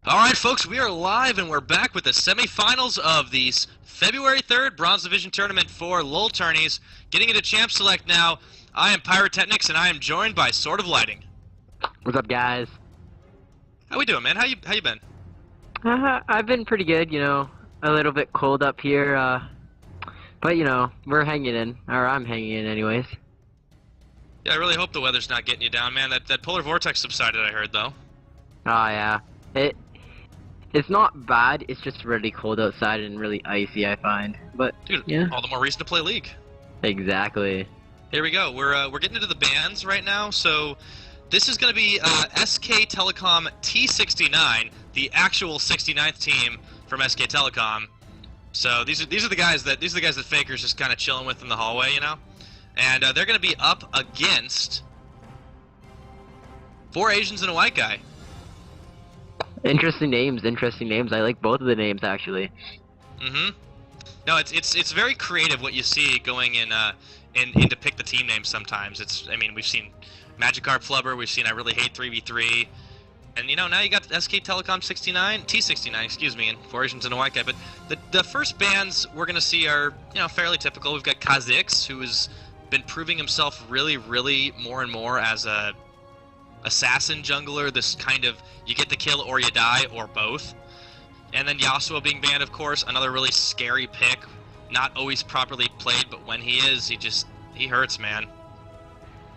All right, folks, we are live and we're back with the semifinals of the February 3rd Bronze Division Tournament for LOL tourneys. Getting into Champ Select now. I am Pyrotechnics and I am joined by Sword of Lighting. What's up, guys? How we doing, man? How you been? I've been pretty good, a little bit cold up here, but we're hanging in, or I'm hanging in anyways. Yeah, I really hope the weather's not getting you down, man. That polar vortex subsided, I heard, though. Oh yeah, it's not bad, it's just really cold outside and really icy, I find, but Dude, yeah. all the more reason to play League. Exactly. Here we go. We're getting into the bands right now, so this is going to be SK Telecom T69, the actual 69th team from SK Telecom. So these are the guys that Faker's just kind of chilling with in the hallway, and they're going to be up against 4 Asians and a white guy. Interesting names. I like both of the names actually. No, it's very creative what you see going in to pick the team names sometimes. We've seen Magikarp Flubber, we've seen I Really Hate 3v3, and now you got SK Telecom T69, excuse me, and 4 Asians and a white guy. But the first bands we're gonna see are fairly typical. We've got Kha'Zix, who has been proving himself really more and more as a assassin jungler, this kind of you get the kill or you die or both. And then Yasuo being banned, of course, another really scary pick, not always properly played, but when he is, he hurts, man.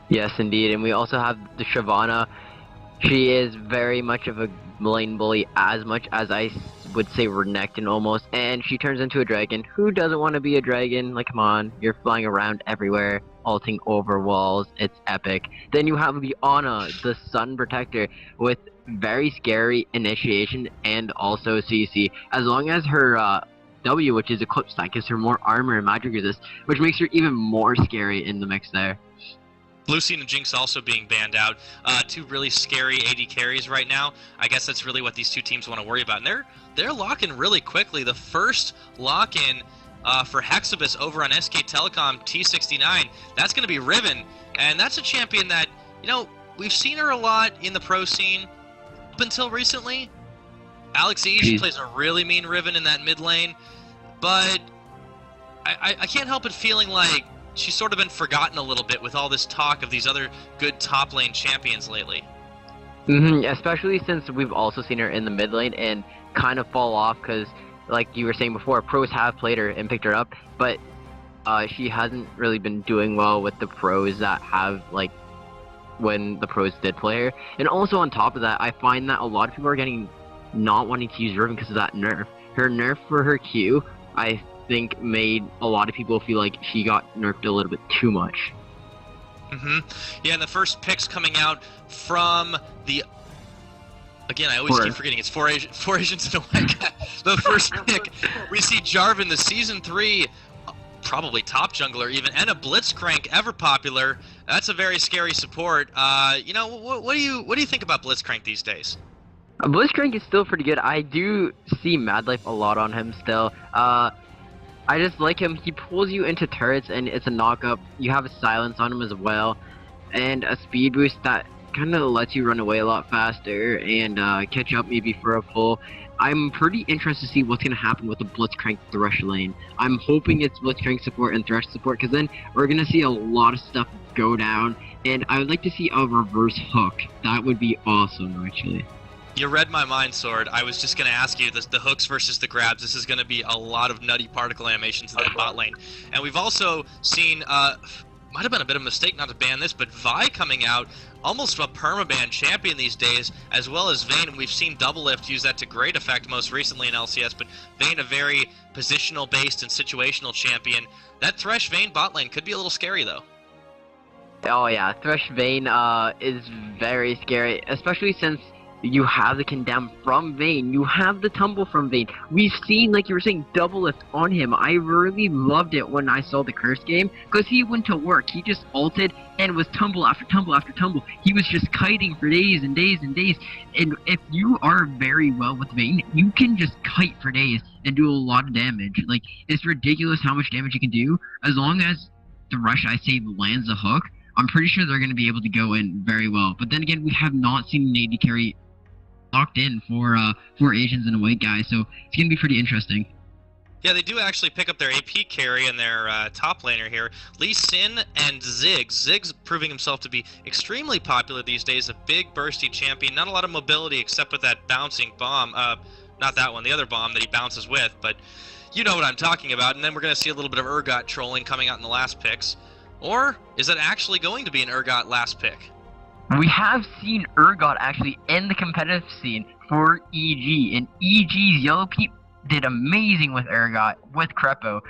Yes, indeed, and we also have the Shyvana. She is very much of a lane bully, as much as I would say Renekton almost, and she turns into a dragon. Who doesn't want to be a dragon? Like, come on, you're flying around everywhere, ulting over walls, it's epic. Then you have Liana, the Sun Protector, with very scary initiation and also CC. As long as her W, which is Eclipse, that gives her more armor and magic resist, which makes her even more scary in the mix there. Lucian and Jinx also being banned out. Two really scary AD carries right now. I guess that's really what these two teams want to worry about. And they're locking really quickly. The first lock-in for Hexabus over on SK Telecom T69, that's going to be Riven. And that's a champion that, we've seen her a lot in the pro scene up until recently. Alex E, she plays a really mean Riven in that mid lane. But I can't help but feeling like she's sort of been forgotten a little bit with all this talk of these other good top lane champions lately. Especially since we've also seen her in the mid lane and kind of fall off because, like you were saying before, pros have played her and picked her up, but she hasn't really been doing well with the pros that have, like, when the pros did play her. And also on top of that, I find that a lot of people are not wanting to use Riven because of that nerf. Her nerf for her Q, I think, made a lot of people feel like she got nerfed a little bit too much. Yeah, and the first picks coming out from the... Again, I always keep forgetting, it's 4 Asians and a white guy. The first pick, we see Jarvan, the Season 3, probably top jungler even, and a Blitzcrank, ever popular. That's a very scary support. What do you think about Blitzcrank these days? Blitzcrank is still pretty good. I do see Mad Life a lot on him still. I just like him. He pulls you into turrets and it's a knock-up. You have a silence on him as well, and a speed boost that kind of lets you run away a lot faster and catch up maybe for a pull. I'm pretty interested to see what's going to happen with the Blitzcrank Thresh lane. I'm hoping it's Blitzcrank support and Thresh support, because then we're going to see a lot of stuff go down, and I would like to see a reverse hook. That would be awesome, actually. You read my mind, Sword. I was just going to ask you, the hooks versus the grabs. This is going to be a lot of nutty particle animations in that bot lane. And we've also seen, might have been a bit of a mistake not to ban this, but Vi coming out, almost a permaban champion these days, as well as Vayne. We've seen Double Lift use that to great effect most recently in LCS, but Vayne, a very positional-based and situational champion. That Thresh Vayne bot lane could be a little scary, though. Oh yeah, Thresh Vayne is very scary, especially since you have the condemn from Vayne, you have the tumble from Vayne. We've seen, like you were saying, double lift on him. I really loved it when I saw the curse game, because he went to work. He just ulted and was tumble after tumble after tumble. He was just kiting for days and days and days. And if you are very well with Vayne, you can just kite for days and do a lot of damage. Like, it's ridiculous how much damage you can do. As long as the rush, I say, lands a hook, I'm pretty sure they're going to be able to go in very well. But then again, we have not seen an AD carry locked in for Asians and a white guy. So it's gonna be pretty interesting. Yeah, they do actually pick up their AP carry and their top laner here. Lee Sin and Ziggs. Ziggs proving himself to be extremely popular these days. A big bursty champion. Not a lot of mobility except with that bouncing bomb. Not that one, the other bomb that he bounces with. But you know what I'm talking about. And then we're going to see a little bit of Urgot trolling coming out in the last picks. Or is that actually going to be an Urgot last pick? We have seen Urgot actually in the competitive scene for EG. And EG's Yellow Peep did amazing with Urgot, with Crepo.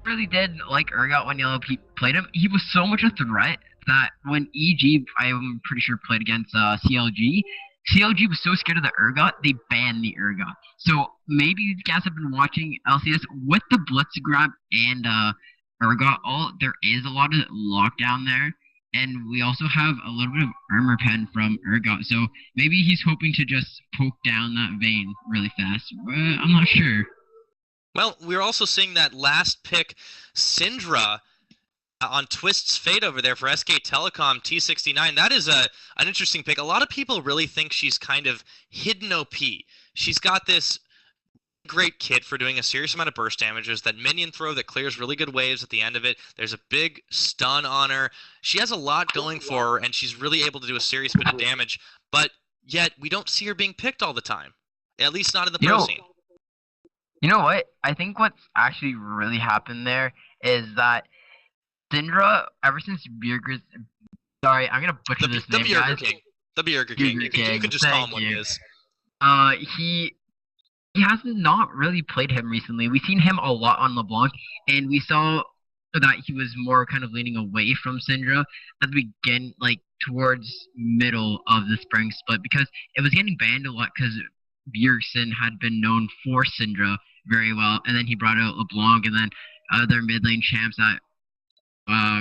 Really did like Urgot when Yellow Peep played him. He was so much a threat that when EG, I'm pretty sure, played against CLG, CLG was so scared of the Urgot, they banned the Urgot. So maybe you guys have been watching LCS with the Blitz grab and Urgot. There is a lot of lockdown there. And we also have a little bit of armor pen from Urgot, so maybe he's hoping to just poke down that vein really fast. I'm not sure. Well, we're also seeing that last pick, Syndra, on Twist's Fate over there for SK Telecom T69. That is an interesting pick. A lot of people really think she's kind of hidden OP. She's got this great kit for doing a serious amount of burst damages, that minion throw that clears really good waves at the end of it. There's a big stun on her. She has a lot going for her, and she's really able to do a serious bit of damage, but yet we don't see her being picked all the time, at least not in the pro scene. You know what? I think what's actually really happened there is that Syndra, ever since Bjerg's... Sorry, I'm going to butcher this name, guys. The Bjerg King. You can just call him what he is. He has not really played him recently. We've seen him a lot on LeBlanc, and we saw that he was more kind of leaning away from Syndra at the beginning, like towards middle of the spring split, because it was getting banned a lot because Bjergsen had been known for Syndra very well, and then he brought out LeBlanc and then other mid lane champs that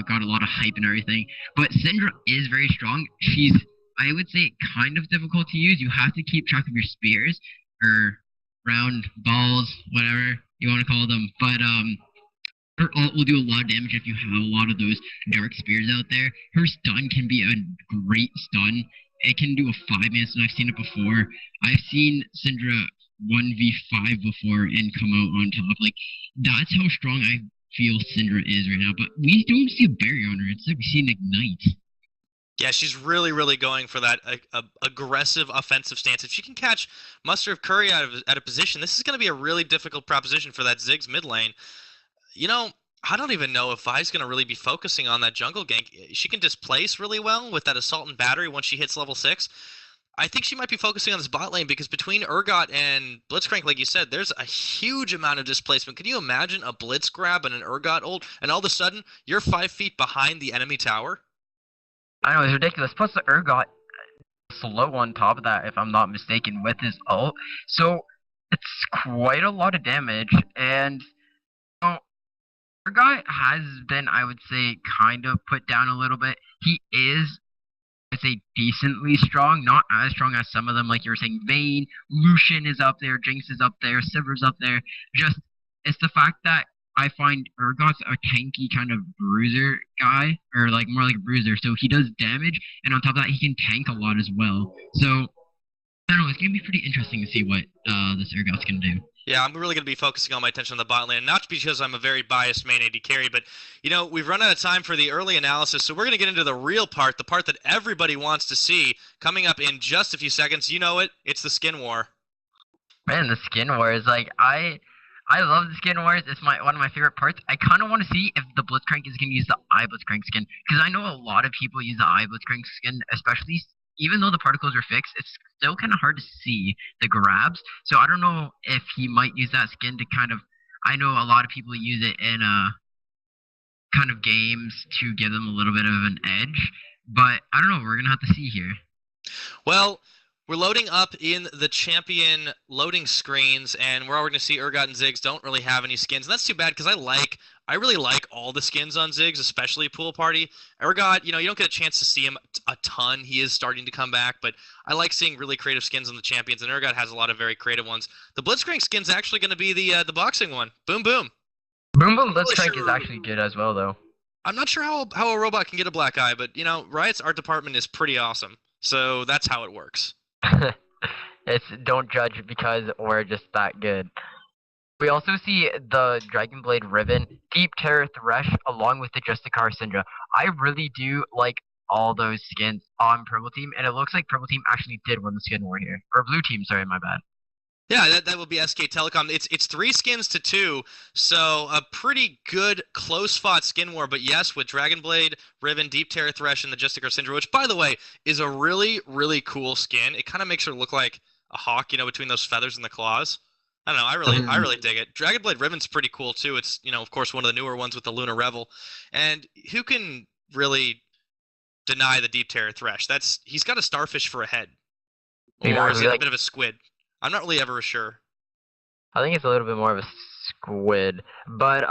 got a lot of hype and everything. But Syndra is very strong. She's, I would say, kind of difficult to use. You have to keep track of your spears, or round balls, whatever you want to call them, but her ult will do a lot of damage if you have a lot of those dark spears out there. Her stun can be a great stun. It can do a 5-minute stun. I've seen it before. I've seen Syndra 1v5 before and come out on top. Like, that's how strong I feel Syndra is right now, but we don't see a barrier on her. It's like we see an ignite. Yeah, she's really, really going for that aggressive offensive stance. If she can catch Muster of Curry out of a position, this is going to be a really difficult proposition for that Ziggs mid lane. You know, I don't even know if Vi's going to really be focusing on that jungle gank. She can displace really well with that Assault and Battery once she hits level 6. I think she might be focusing on this bot lane because between Urgot and Blitzcrank, like you said, there's a huge amount of displacement. Can you imagine a Blitz grab and an Urgot ult, and all of a sudden, you're 5 feet behind the enemy tower? I know, it's ridiculous. Plus the Urgot slow on top of that, if I'm not mistaken, with his ult. So it's quite a lot of damage, and Urgot has been, I would say, kind of put down a little bit. He is, I'd say, decently strong, not as strong as some of them, like you were saying. Vayne, Lucian is up there, Jinx is up there, Sivir's up there. Just, it's the fact that I find Urgot's a tanky kind of bruiser guy, or like more like a bruiser, so he does damage, and on top of that, he can tank a lot as well. So, I don't know, it's going to be pretty interesting to see what this Urgot's going to do. Yeah, I'm really going to be focusing all my attention on the bot lane, not because I'm a very biased main AD carry, but, you know, we've run out of time for the early analysis, so we're going to get into the real part, the part that everybody wants to see, coming up in just a few seconds. You know it, it's the skin war. Man, the skin war is like, I love the skin wars. It's one of my favorite parts. I kind of want to see if the Blitzcrank is going to use the eye Blitzcrank skin, because I know a lot of people use the eye Blitzcrank skin, especially even though the particles are fixed. It's still kind of hard to see the grabs. So I don't know if he might use that skin to kind of. I know a lot of people use it in kind of games to give them a little bit of an edge, but I don't know. We're gonna have to see here. Well, we're loading up in the champion loading screens, and we're already going to see Urgot and Ziggs don't really have any skins. And that's too bad, because I really like all the skins on Ziggs, especially Pool Party. Urgot, you know, you don't get a chance to see him a ton. He is starting to come back, but I like seeing really creative skins on the champions, and Urgot has a lot of very creative ones. The Blitzcrank skin's actually going to be the boxing one. Boom, boom. Boom, boom Blitzcrank is actually good as well, though. I'm not sure how a robot can get a black eye, but, you know, Riot's art department is pretty awesome. So that's how it works. It's don't judge because we're just that good. We also see the Dragon Blade Riven, Deep Terror Thresh, along with the Justicar Syndra. I really do like all those skins on Purple Team, and it looks like Purple Team actually did win the skin war here. Or Blue Team, sorry, my bad. Yeah, that will be SK Telecom. It's 3 skins to 2, so a pretty good close fought skin war. But yes, with Dragon Blade, Riven, Deep Terror Thresh, and the Justicar Syndra, which by the way is a really cool skin. It kind of makes her look like a hawk, between those feathers and the claws. I don't know. I really dig it. Dragon Blade Riven's pretty cool too. It's of course one of the newer ones with the Lunar Revel, and who can really deny the Deep Terror Thresh? He's got a starfish for a head, or is it a bit of a squid? I'm not really ever sure. I think it's a little bit more of a squid, but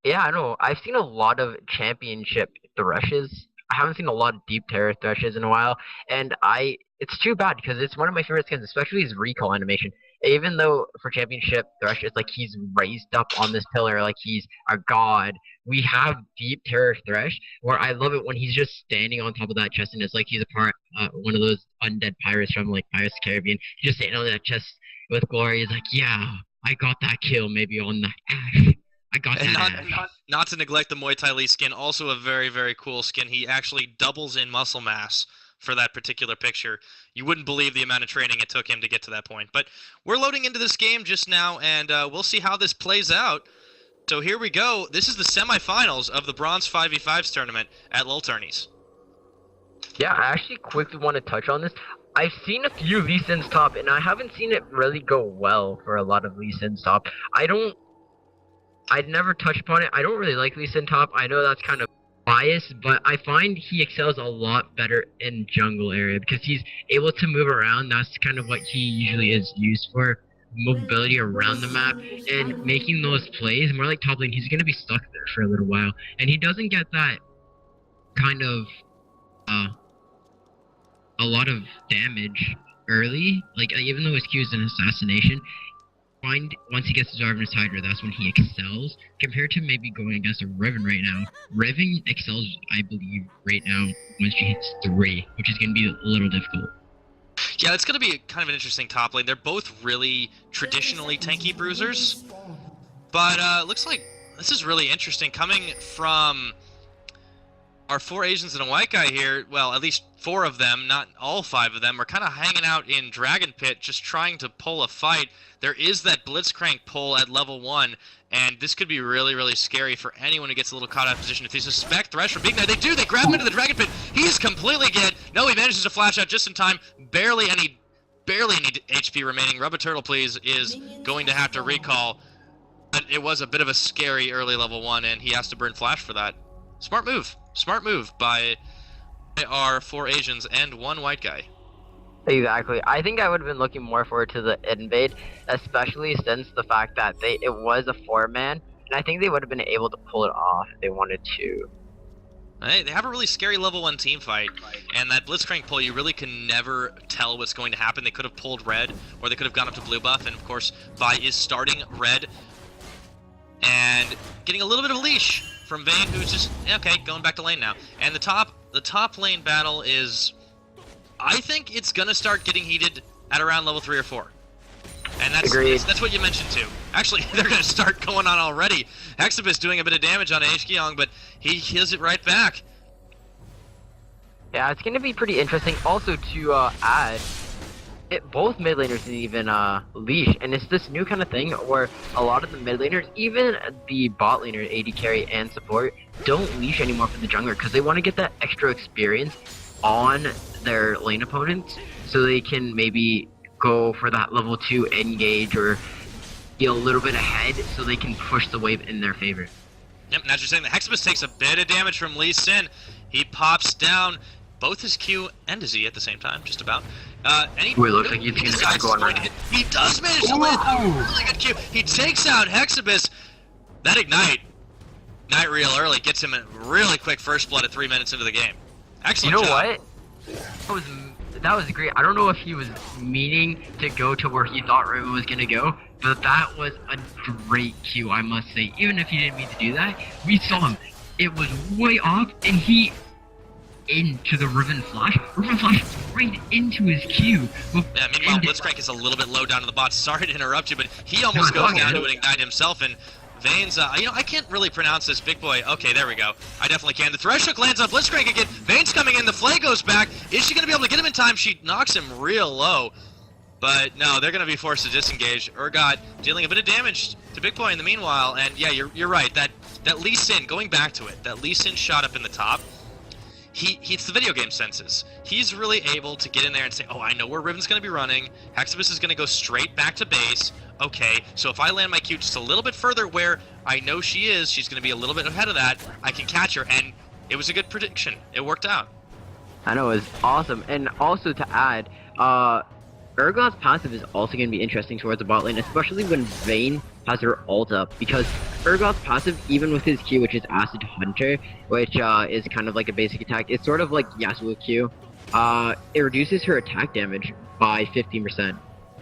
yeah, I know. I've seen a lot of championship Threshes. I haven't seen a lot of Deep Terror Threshes in a while, and it's too bad because it's one of my favorite skins, especially his recall animation. Even though for championship Thresh, it's like he's raised up on this pillar like he's a god. We have Deep Terror Thresh, where I love it when he's just standing on top of that chest, and it's like he's one of those undead pirates from like Pirates of the Caribbean. He's just standing on that chest with glory. He's like, yeah, I got that kill maybe on the ash. I got that. Not to neglect the Muay Thai Lee skin, also a very cool skin. He actually doubles in muscle mass for that particular picture. You wouldn't believe the amount of training it took him to get to that point. But we're loading into this game just now, and we'll see how this plays out. So here we go. This is the semifinals of the Bronze 5v5s tournament at Lil Tourneys. Yeah, I actually quickly want to touch on this. I've seen a few Lee Sin's top, and I haven't seen it really go well for a lot of Lee Sin's top. I'd never touch upon it. I don't really like Lee Sin top. I know that's kind of biased, but I find he excels a lot better in jungle area because he's able to move around. That's kind of what he usually is used for, mobility around the map and making those plays. More like top lane, he's going to be stuck there for a little while, and he doesn't get that kind of a lot of damage early. Like even though his Q is an assassination, once he gets his Arvinus Hydra, that's when he excels, compared to maybe going against a Riven right now. Riven excels, I believe, right now once she hits 3, which is going to be a little difficult. Yeah, it's going to be kind of an interesting top lane. They're both really traditionally tanky bruisers, but looks like this is really interesting coming from our 4 Asians and a white guy here. Well, at least 4 of them, not all 5 of them, are kind of hanging out in Dragon Pit, just trying to pull a fight. There is that Blitzcrank pull at level 1, and this could be really scary for anyone who gets a little caught out of position. If they suspect Thresh from Big Knight, they do. They grab him into the Dragon Pit. He's completely dead. No, he manages to flash out just in time. Barely any HP remaining. Rubber Turtle, please, is going to have to recall. But it was a bit of a scary early level 1, and he has to burn flash for that. Smart move. Smart move by our 4 Asians and 1 white guy. Exactly. I think I would have been looking more forward to the invade, especially since the fact that it was a 4-man, and I think they would have been able to pull it off if they wanted to. They have a really scary level 1 team fight, and that Blitzcrank pull, you really can never tell what's going to happen. They could have pulled red, or they could have gone up to blue buff, and of course, Vi is starting red, and getting a little bit of a leash from Vayne, who's just, okay, going back to lane now. And the top lane battle is, I think it's gonna start getting heated at around level 3 or 4. And that's what you mentioned too. Actually, they're gonna start going on already. Hexabus doing a bit of damage on Hkyong, but he heals it right back. Yeah, it's gonna be pretty interesting. Also to add, both mid laners didn't even leash, and it's this new kind of thing where a lot of the mid laners, even the bot laners, AD carry and support, don't leash anymore for the jungler because they want to get that extra experience on their lane opponents, so they can maybe go for that level 2 engage or get a little bit ahead, so they can push the wave in their favor. Yep, now you're saying the Hexabus takes a bit of damage from Lee Sin. He pops down both his Q and his E at the same time, just about. And he looks like he's gonna go on right. He does manage to land a really good Q. He takes out Hexabus. That Ignite real early gets him a really quick first blood at 3 minutes into the game. Excellent job. You know what? That was great. I don't know if he was meaning to go to where he thought Riven was gonna go, but that was a great Q, I must say. Even if he didn't mean to do that, we saw him. It was way off, and he into the Riven Flash. Riven Flash right into his Q. Yeah, meanwhile, Blitzcrank is a little bit low down to the bot. Sorry to interrupt you, but he almost goes down to an Ignite himself, and Vane's, you know, I can't really pronounce this, big boy. Okay, there we go. I definitely can. The Thresh Hook lands on Blitzcrank again. Vane's coming in. The Flay goes back. Is she going to be able to get him in time? She knocks him real low. But no, they're going to be forced to disengage. Urgot dealing a bit of damage to Big Boy in the meanwhile. And yeah, you're right. That Lee Sin, going back to it, that Lee Sin shot up in the top, it's the video game senses. He's really able to get in there and say, oh, I know where Riven's going to be running. Hexabus is going to go straight back to base. Okay, so if I land my Q just a little bit further where I know she is, she's going to be a little bit ahead of that, I can catch her, and it was a good prediction. It worked out. I know, it was awesome. And also to add, Urgot's passive is also going to be interesting towards the bot lane, especially when Vayne has her ult up, because Urgot's passive, even with his Q, which is Acid Hunter, which is kind of like a basic attack, it's sort of like Yasuo Q, it reduces her attack damage by 15%,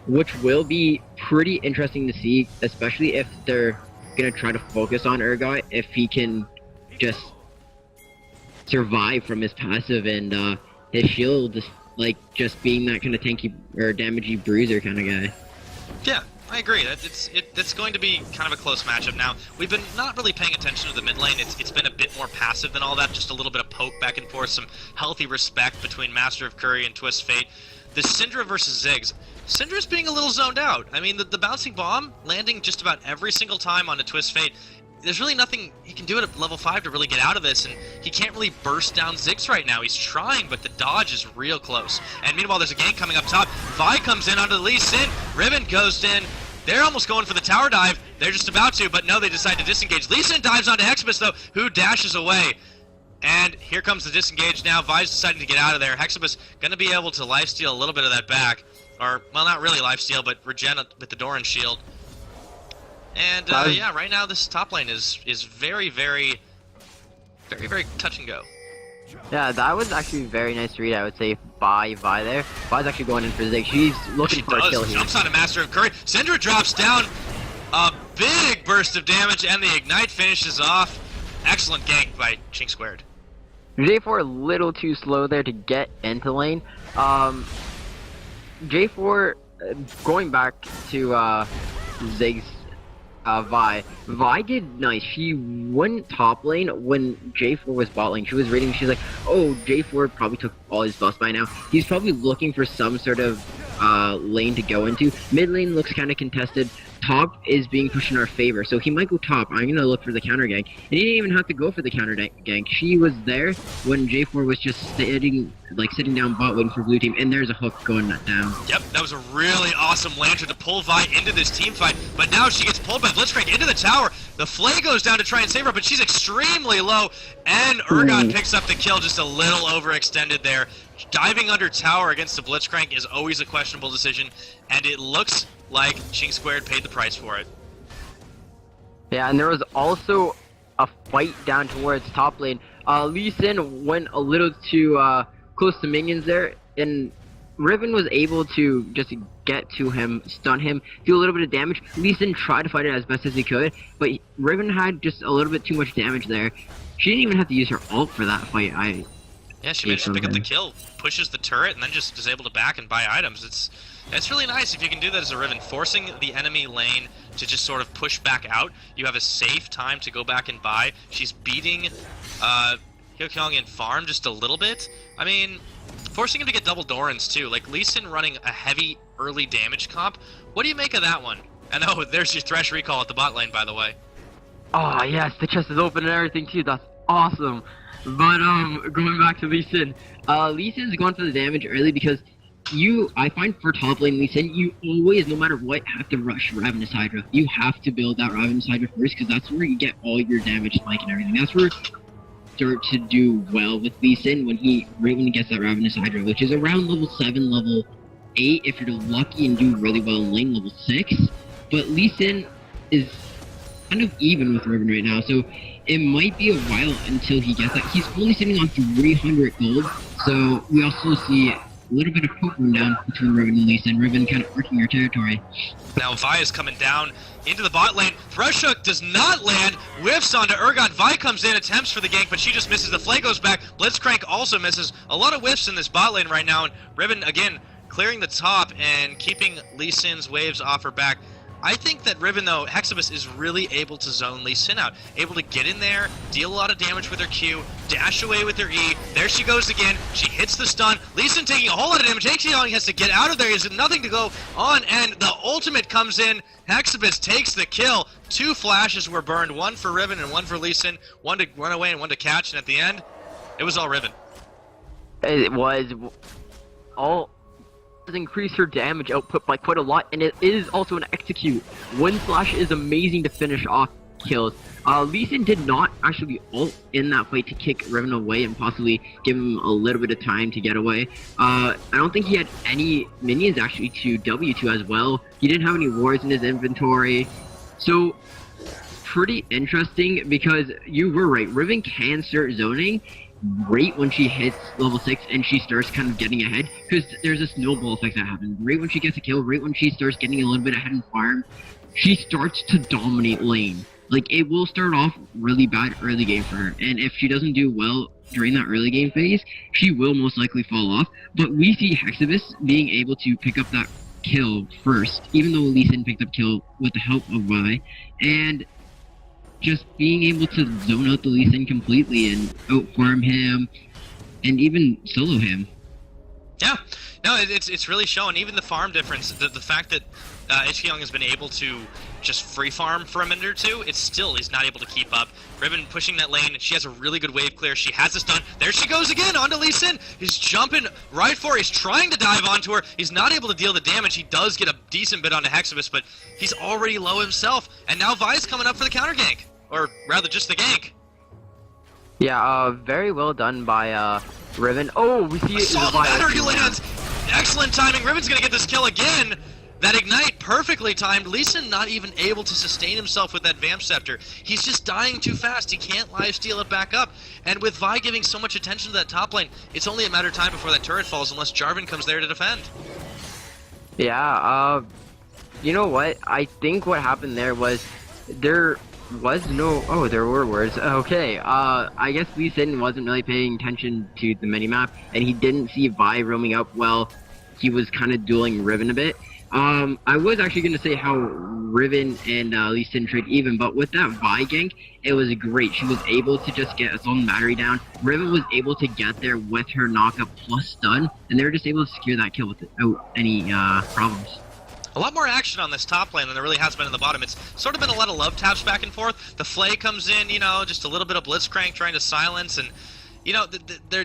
which will be pretty interesting to see, especially if they're going to try to focus on Urgot, if he can just survive from his passive and his shield like just being that kind of tanky or damagey bruiser kind of guy. Yeah, I agree. It's going to be kind of a close matchup. Now, we've been not really paying attention to the mid lane. It's been a bit more passive than all that, just a little bit of poke back and forth, some healthy respect between Master of Curry and Twist Fate. The Syndra versus Ziggs. Syndra's being a little zoned out. I mean, the bouncing bomb landing just about every single time on a Twist Fate. There's really nothing he can do at level 5 to really get out of this, and he can't really burst down Ziggs right now. He's trying, but the dodge is real close. And meanwhile, there's a gank coming up top. Vi comes in onto the Lee Sin. Riven goes in. They're almost going for the tower dive. They're just about to, but no, they decide to disengage. Lee Sin dives onto Hexabus, though, who dashes away. And here comes the disengage now. Vi's deciding to get out of there. Hexabus going to be able to lifesteal a little bit of that back. Or, well, not really lifesteal, but regen with the Doran shield. And, yeah, right now this top lane is very, very touch and go. Yeah, that was actually a very nice read, I would say, by Vi there. Vi's actually going in for Zig. She's looking for a kill here. Jumps on a Master of Curry. Syndra drops down. A big burst of damage, and the Ignite finishes off. Excellent gank by Chink Squared. J4 a little too slow there to get into lane. J4, going back to Zig's Vi did nice. She went top lane when J4 was bot lane. She was reading, she's like, oh, J4 probably took all his buffs by now. He's probably looking for some sort of lane to go into. Mid lane looks kind of contested. Top is being pushed in our favor, so he might go top. I'm gonna look for the counter gank. And he didn't even have to go for the counter gank. She was there when J4 was just sitting down bot waiting for blue team, and there's a hook going down. Yep, that was a really awesome lantern to pull Vi into this team fight, but now she gets pulled by Blitzcrank into the tower. The Flay goes down to try and save her, but she's extremely low, and Urgot picks up the kill, just a little overextended there. Diving under tower against the Blitzcrank is always a questionable decision, and it looks like Chink Squared paid the price for it. Yeah, and there was also a fight down towards top lane. Lee Sin went a little too close to minions there, and Riven was able to just get to him, stun him, do a little bit of damage. Lee Sin tried to fight it as best as he could, but Riven had just a little bit too much damage there. She didn't even have to use her ult for that fight. Yeah, she managed to pick up the kill, pushes the turret, and then just is able to back and buy items. It's really nice if you can do that as a Riven, forcing the enemy lane to just sort of push back out. You have a safe time to go back and buy. She's beating Hyokyong in farm just a little bit. I mean, forcing him to get double Dorans too. Like Lee Sin running a heavy early damage comp. What do you make of that one? And oh, there's your Thresh recall at the bot lane, by the way. Oh yes, the chest is open and everything too. That's awesome. But going back to Lee Sin, Lee Sin's going for the damage early because I find for top lane Lee Sin, you always, no matter what, have to rush Ravenous Hydra. You have to build that Ravenous Hydra first because that's where you get all your damage spike and everything. That's where you start to do well with Lee Sin when he gets that Ravenous Hydra, which is around level 7, level 8 if you're lucky and do really well in lane, level 6. But Lee Sin is kind of even with Riven right now, so it might be a while until he gets that. He's only sitting on 300 gold, so we also see a little bit of poking down between Riven and Lee Sin. Riven kind of working her territory. Now Vi is coming down into the bot lane. Thrush Hook does not land. Whiffs onto Urgot. Vi comes in, attempts for the gank, but she just misses. The Flay goes back. Blitzcrank also misses. A lot of whiffs in this bot lane right now, and Riven, again, clearing the top and keeping Lee Sin's waves off her back. I think that Riven, though, Hexabus is really able to zone Lee Sin out. Able to get in there, deal a lot of damage with her Q, dash away with her E. There she goes again. She hits the stun. Lee Sin taking a whole lot of damage. He has to get out of there. He has nothing to go on, and the ultimate comes in. Hexabus takes the kill. 2 flashes were burned, one for Riven and one for Lee Sin. One to run away and one to catch, and at the end, it was all Riven. It was all... increase her damage output by quite a lot, and it is also an execute. Wind Slash is amazing to finish off kills. Lee Sin did not actually ult in that fight to kick Riven away and possibly give him a little bit of time to get away. I don't think he had any minions actually to W2 as well. He didn't have any wards in his inventory. So, pretty interesting because you were right. Riven can start zoning right when she hits level 6 and she starts kind of getting ahead, because there's a snowball effect that happens. Right when she gets a kill, right when she starts getting a little bit ahead in farm, she starts to dominate lane. Like, it will start off really bad early game for her, and if she doesn't do well during that early game phase, she will most likely fall off. But we see Hexabus being able to pick up that kill first, even though Lee Sin picked up kill with the help of Vi, and just being able to zone out the Lee Sin completely and out-farm him, and even solo him. Yeah, no, it's really showing. Even the farm difference, the fact that Young has been able to just free farm for a minute or two, he's not able to keep up. Riven pushing that lane, she has a really good wave clear. She has this done. There she goes again onto Lee Sin. He's jumping right for her. He's trying to dive onto her. He's not able to deal the damage. He does get a decent bit onto Hexabus, but he's already low himself. And now Vi's coming up for the counter gank. Or rather, just the gank. Yeah, very well done by Riven. Oh, we see Assault battery lands! Excellent timing. Riven's gonna get this kill again. That ignite, perfectly timed. Lee Sin not even able to sustain himself with that Vamp Scepter. He's just dying too fast. He can't lifesteal it back up. And with Vi giving so much attention to that top lane, it's only a matter of time before that turret falls unless Jarvan comes there to defend. Yeah, you know what? I think what happened there was there were words. Okay, I guess Lee Sin wasn't really paying attention to the minimap, and he didn't see Vi roaming up while he was kind of dueling Riven a bit. I was actually going to say how Riven and Lee Sin trade even, but with that Vi gank, it was great. She was able to just get its own battery down. Riven was able to get there with her knockup plus stun, and they were just able to secure that kill without any problems. A lot more action on this top lane than there really has been in the bottom. It's sort of been a lot of love taps back and forth. The Flay comes in, you know, just a little bit of Blitzcrank trying to silence, and you know,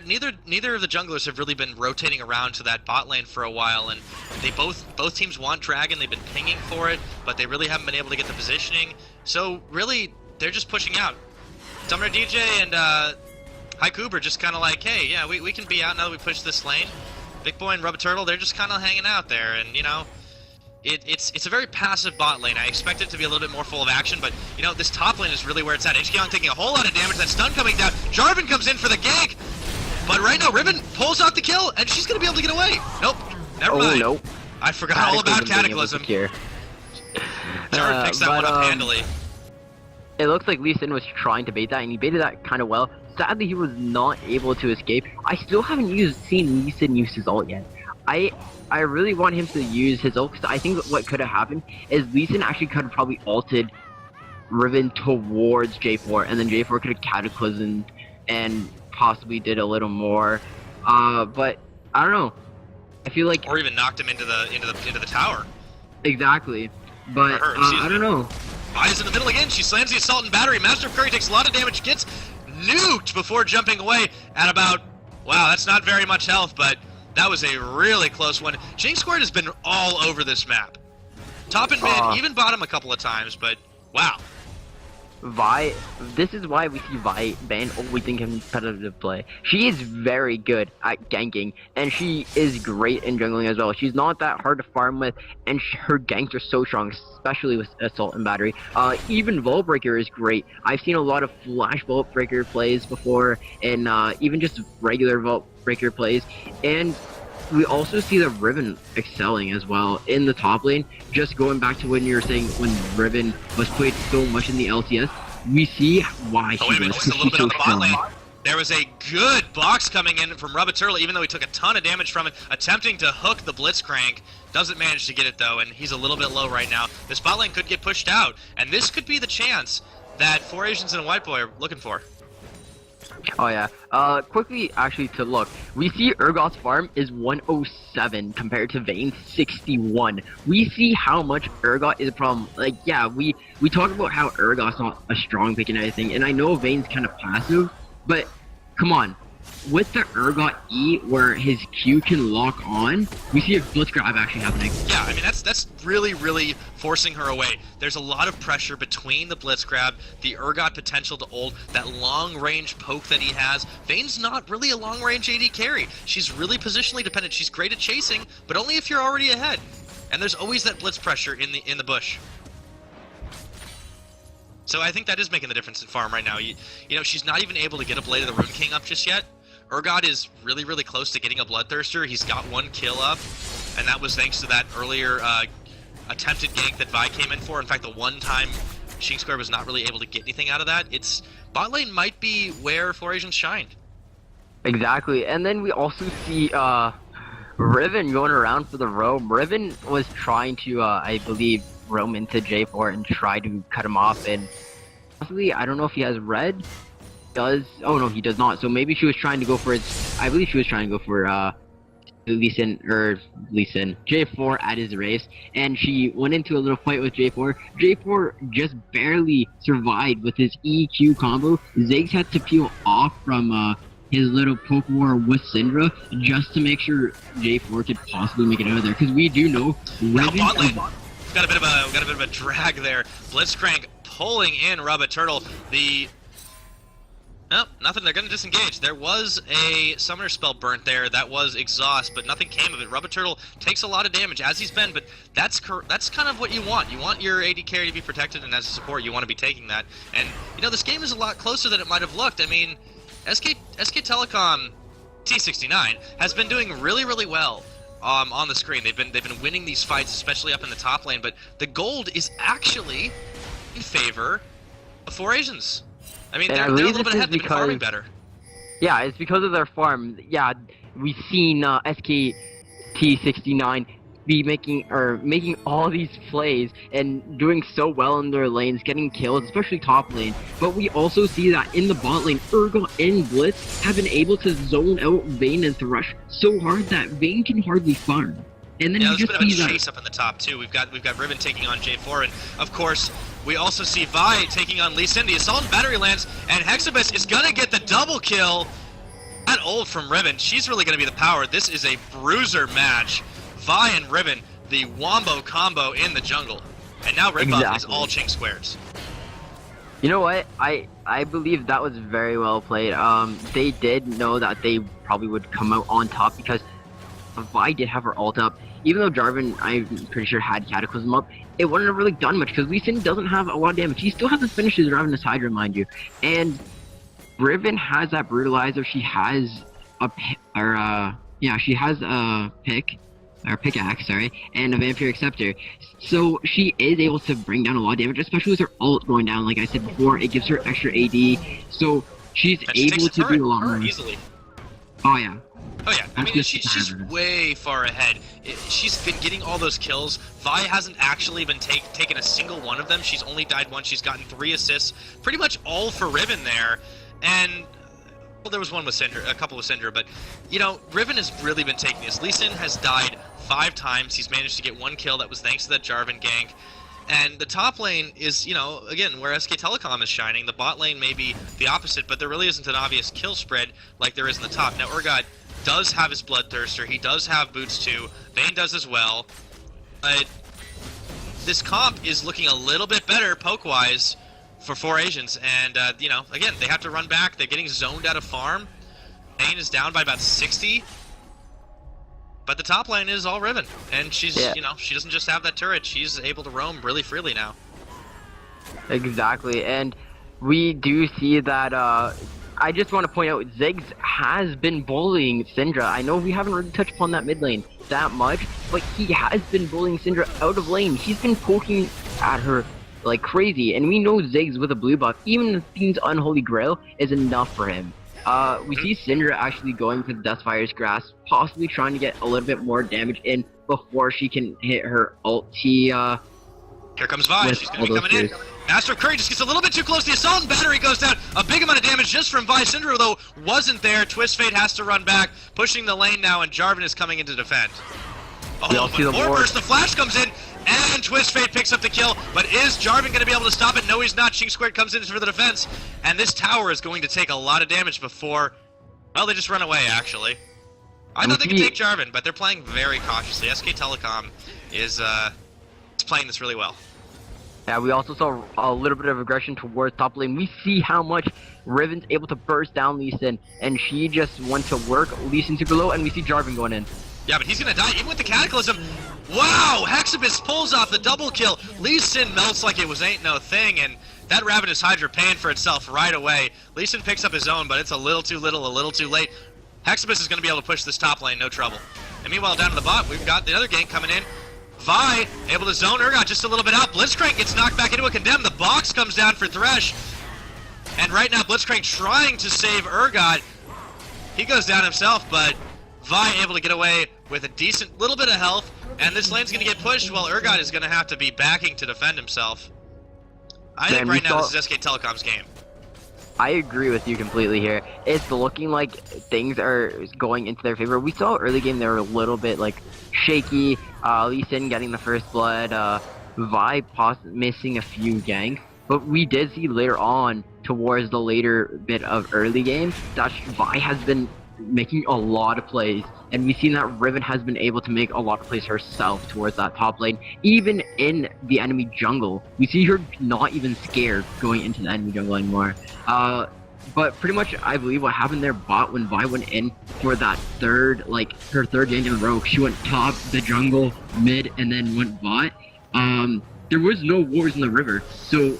neither of the junglers have really been rotating around to that bot lane for a while, and they both teams want Dragon. They've been pinging for it, but they really haven't been able to get the positioning. So really, they're just pushing out. Summoner DJ and High Cooper just kind of like, hey, yeah, we can be out now that we push this lane. Big Boy and Rubber Turtle, they're just kind of hanging out there, and you know. It's a very passive bot lane. I expect it to be a little bit more full of action, but you know, this top lane is really where it's at. HKyoung taking a whole lot of damage. That stun coming down. Jarvan comes in for the gank, but right now Riven pulls out the kill, and she's gonna be able to get away. Nope, never mind. Nope. I forgot all about Cataclysm. Jarvan picks that one up handily. It looks like Lee Sin was trying to bait that, and he baited that kind of well. Sadly, he was not able to escape. I still haven't seen Lee Sin use his ult yet. I really want him to use his ult, because I think what could have happened is Lee Sin actually could have probably ulted Riven towards J4, and then J4 could have cataclysmed and possibly did a little more. But I don't know. I feel like, or even knocked him into the tower. Exactly. But I don't know. Vi's in the middle again. She slams the assault and battery. Master of Curry takes a lot of damage, gets nuked before jumping away at about, wow, that's not very much health, but that was a really close one. Jinx Squared has been all over this map. Top and mid, even bottom a couple of times, but wow. Vi, this is why we see Vi ban always in competitive play. She is very good at ganking, and she is great in jungling as well. She's not that hard to farm with, and her ganks are so strong, especially with Assault and Battery. Even Vault Breaker is great. I've seen a lot of Flash Vault Breaker plays before, and even just regular Vault Breaker plays, and we also see that Riven excelling as well in the top lane. Just going back to when you were saying when Riven was played so much in the LCS, we see why Oh, wait a minute, was. just a little bit so on the bot lane. There was a good box coming in from Rubaturla, even though he took a ton of damage from it, attempting to hook the Blitzcrank. Doesn't manage to get it, though, and he's a little bit low right now. This bot lane could get pushed out, and this could be the chance that 4 Asians and a White Boy are looking for. Oh yeah. Quickly, actually, to look, we see Urgot's farm is 107 compared to Vayne's 61. We see how much Urgot is a problem. Like, yeah, we talk about how Urgot's not a strong pick and everything, and I know Vayne's kind of passive, but come on. With the Urgot E, where his Q can lock on, we see a blitz grab actually happening. Yeah, I mean, that's really, really forcing her away. There's a lot of pressure between the blitz grab, the Urgot potential to ult, that long-range poke that he has. Vayne's not really a long-range AD carry. She's really positionally dependent. She's great at chasing, but only if you're already ahead. And there's always that blitz pressure in the bush. So I think that is making the difference in farm right now. You know, she's not even able to get a Blade of the Rune King up just yet. Urgot is really, really close to getting a Bloodthirster. He's got 1 kill up, and that was thanks to that earlier attempted gank that Vi came in for. In fact, the one time Shing Square was not really able to get anything out of that. Bot lane might be where 4 Asians shined. Exactly, and then we also see Riven going around for the roam. Riven was trying to, I believe, roam into J4 and try to cut him off, and possibly, I don't know if he has red. Oh no, he does not. So maybe she was trying to go for I believe she was trying to go for Lee Sin J4 at his race, and she went into a little fight with J4. J4 just barely survived with his EQ combo. Ziggs had to peel off from his little poke war with Syndra just to make sure J4 could possibly make it out of there, because we do know Riven. Now, bot lane. We've got a bit of a drag there. Blitzcrank pulling in Rubaturtle. Nope, nothing. They're going to disengage. There was a summoner spell burnt there. That was exhaust, but nothing came of it. Rubaturtle takes a lot of damage, as he's been, but that's kind of what you want. You want your AD carry to be protected, and as a support, you want to be taking that. And, you know, this game is a lot closer than it might have looked. I mean, SK Telecom T69 has been doing really, really well on the screen. They've been winning these fights, especially up in the top lane, but the gold is actually in favor of 4 Asians. I mean, they're a little bit ahead. They've been farming better. Yeah, it's because of their farm. Yeah, we've seen SK T69 be making all these plays and doing so well in their lanes, getting kills, especially top lane. But we also see that in the bot lane, Urgot and Blitz have been able to zone out Vayne and Thresh so hard that Vayne can hardly farm. And then yeah, you there's just a bit see of a that. chase up in the top too. We've got Riven taking on J4, and of course we also see Vi taking on Lee Sin. The Assault and Battery lands, and Hexabus is gonna get the double kill. That ult from Riven, she's really gonna be the power. This is a bruiser match. Vi and Riven, the wombo combo in the jungle, and now Red Buff is all Ching squares. You know what? I believe that was very well played. They did know that they probably would come out on top because Vi did have her ult up. Even though Jarvan, I'm pretty sure, had Cataclysm up, it wouldn't have really done much because Lee Sin doesn't have a lot of damage. He still hasn't finished his Ravenous Hydra, mind you. And Riven has that Brutalizer. She has she has a pickaxe, and a Vampiric Scepter. So she is able to bring down a lot of damage, especially with her ult going down. Like I said before, it gives her extra AD. So she's able to do a lot more. Easily. Oh yeah. Oh yeah, I mean, she's way far ahead. She's been getting all those kills. Vi hasn't actually been taken a single one of them. She's only died once. She's gotten 3 assists, pretty much all for Riven there. And, well, there was one with Syndra, a couple with Syndra, but, you know, Riven has really been taking this. Lee Sin has died 5 times. He's managed to get 1 kill. That was thanks to that Jarvan gank. And the top lane is, you know, again, where SK Telecom is shining. The bot lane may be the opposite, but there really isn't an obvious kill spread like there is in the top. Now, Urgot does have his Bloodthirster, he does have boots too, Vayne does as well, but this comp is looking a little bit better poke-wise for 4 Asians, and you know, again, they have to run back, they're getting zoned out of farm. Vayne is down by about 60, but the top lane is all Riven, and she's, you know, she doesn't just have that turret, she's able to roam really freely now. Exactly, and we do see that I just want to point out, Ziggs has been bullying Syndra. I know we haven't really touched upon that mid lane that much, but he has been bullying Syndra out of lane. He's been poking at her like crazy, and we know Ziggs with a blue buff, even the Fiend's Unholy Grail, is enough for him. We see Syndra actually going for the Deathfire's Grasp, possibly trying to get a little bit more damage in before she can hit her ulti. Here comes Vi. She's going to be coming in. Master of Curry just gets a little bit too close. The Assault and Battery goes down. A big amount of damage just from Vi. Syndra, though, wasn't there. Twist Fate has to run back, pushing the lane now, and Jarvan is coming in to defend. Oh, but Warburst, the flash comes in, and Twist Fate picks up the kill, but is Jarvan going to be able to stop it? No, he's not. Ching Squared comes in for the defense, and this tower is going to take a lot of damage before, well, they just run away, actually. I thought they could take Jarvan, but they're playing very cautiously. SK Telecom is playing this really well. Yeah, we also saw a little bit of aggression towards top lane. We see how much Riven's able to burst down Lee Sin, and she just went to work Lee Sin super low, and we see Jarvan going in. Yeah, but he's gonna die even with the Cataclysm. Wow, Hexabus pulls off the double kill. Lee Sin melts like it was ain't no thing, and that Ravenous Hydra paying for itself right away. Lee Sin picks up his own, but it's a little too little, a little too late. Hexabus is gonna be able to push this top lane, no trouble. And meanwhile, down to the bot, we've got the other gank coming in. Vi able to zone Urgot just a little bit out. Blitzcrank gets knocked back into a condemn. The box comes down for Thresh. And right now, Blitzcrank trying to save Urgot. He goes down himself, but Vi able to get away with a decent little bit of health. And this lane's going to get pushed while Urgot is going to have to be backing to defend himself. I think right now this is SK Telecom's game. I agree with you completely here. It's looking like things are going into their favor. We saw early game they were a little bit like shaky. Lee Sin getting the first blood. Vi missing a few ganks. But we did see later on, towards the later bit of early game, that Vi has been making a lot of plays. And we've seen that Riven has been able to make a lot of plays herself towards that top lane. Even in the enemy jungle, we see her not even scared going into the enemy jungle anymore. But pretty much, I believe what happened there, bot, when Vi went in for that third, like, her third gank in a row, she went top, the jungle, mid, and then went bot. There was no wars in the river, so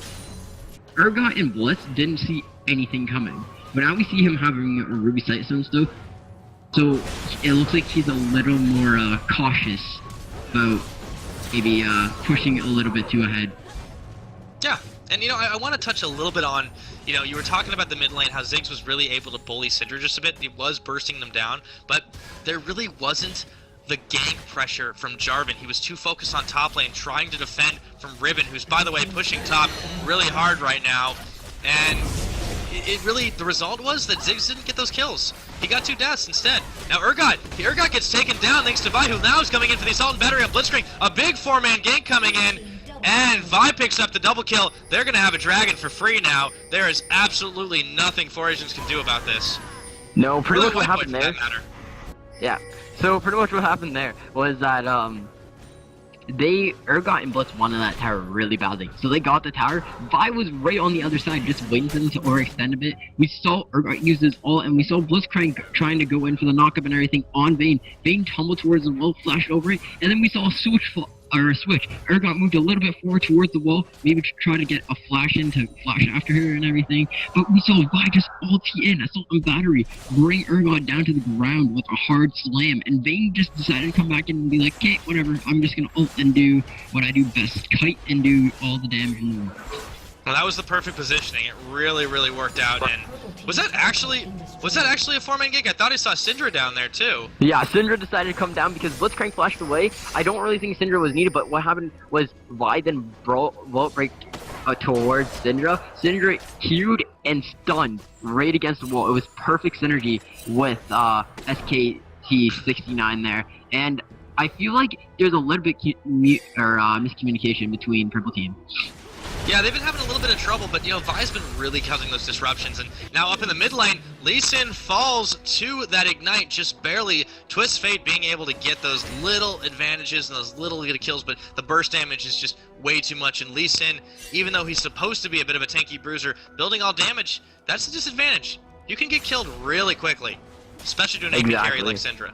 Urgot and Blitz didn't see anything coming. But now we see him having a Ruby Sightstone still, so it looks like he's a little more cautious about maybe pushing a little bit too ahead. Yeah, and you know, I want to touch a little bit on, you know, you were talking about the mid lane, how Ziggs was really able to bully Syndra just a bit. He was bursting them down, but there really wasn't the gank pressure from Jarvan. He was too focused on top lane, trying to defend from Riven, who's, by the way, pushing top really hard right now. And it really, the result was that Ziggs didn't get those kills. He got 2 deaths instead. Now Urgot gets taken down thanks to Vi, who now is coming in for the Assault and Battery on Blitzcrank. A big 4-man gank coming in, and Vi picks up the double kill. They're going to have a dragon for free now. There is absolutely nothing 4Asians can do about this. No, pretty much what happened there. Yeah. So pretty much what happened there was that Urgot and Blitz wanted that tower really badly. So they got the tower. Vi was right on the other side, just waiting for them to overextend a bit. We saw Urgot use his ult, and we saw Blitzcrank trying to go in for the knockup and everything on Vayne. Vayne tumbled towards the wall, flashed over it, and then we saw a switch. Urgot moved a little bit forward towards the wall, maybe to try to get a flash in to flash after her and everything. But we saw Vi just ulti in, Assault and Battery, bring Urgot down to the ground with a hard slam. And Vayne just decided to come back in and be like, okay, whatever, I'm just gonna ult and do what I do best, kite and do all the damage in the world. Well, that was the perfect positioning. It really, really worked out. And was that actually a 4-man gank? I thought I saw Syndra down there too. Yeah, Syndra decided to come down because Blitzcrank flashed away. I don't really think Syndra was needed, but what happened was Vi then vault break towards Syndra. Syndra queued and stunned right against the wall. It was perfect synergy with SKT69 there. And I feel like there's a little bit miscommunication between Purple Team. Yeah, they've been having a little bit of trouble, but, you know, Vi's been really causing those disruptions. And now up in the mid lane, Lee Sin falls to that Ignite just barely. Twist Fate being able to get those little advantages and those little bit of kills, but the burst damage is just way too much. And Lee Sin, even though he's supposed to be a bit of a tanky bruiser, building all damage, that's a disadvantage. You can get killed really quickly, especially to an AP carry like Syndra.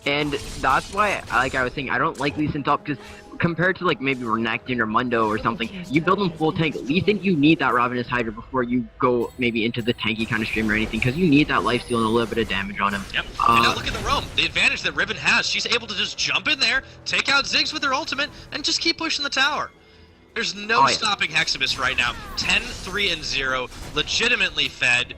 And that's why, like I was saying, I don't like Lee Sin top, because compared to like maybe Renekton or Mundo or something, you build them full tank. Lee Sin, you need that Ravenous Hydra before you go maybe into the tanky kind of stream or anything, because you need that lifesteal and a little bit of damage on him. Yep. And now look at the roam. The advantage that Riven has. She's able to just jump in there, take out Ziggs with her ultimate, and just keep pushing the tower. There's no stopping Hexibus right now. 10, 3, and 0. Legitimately fed.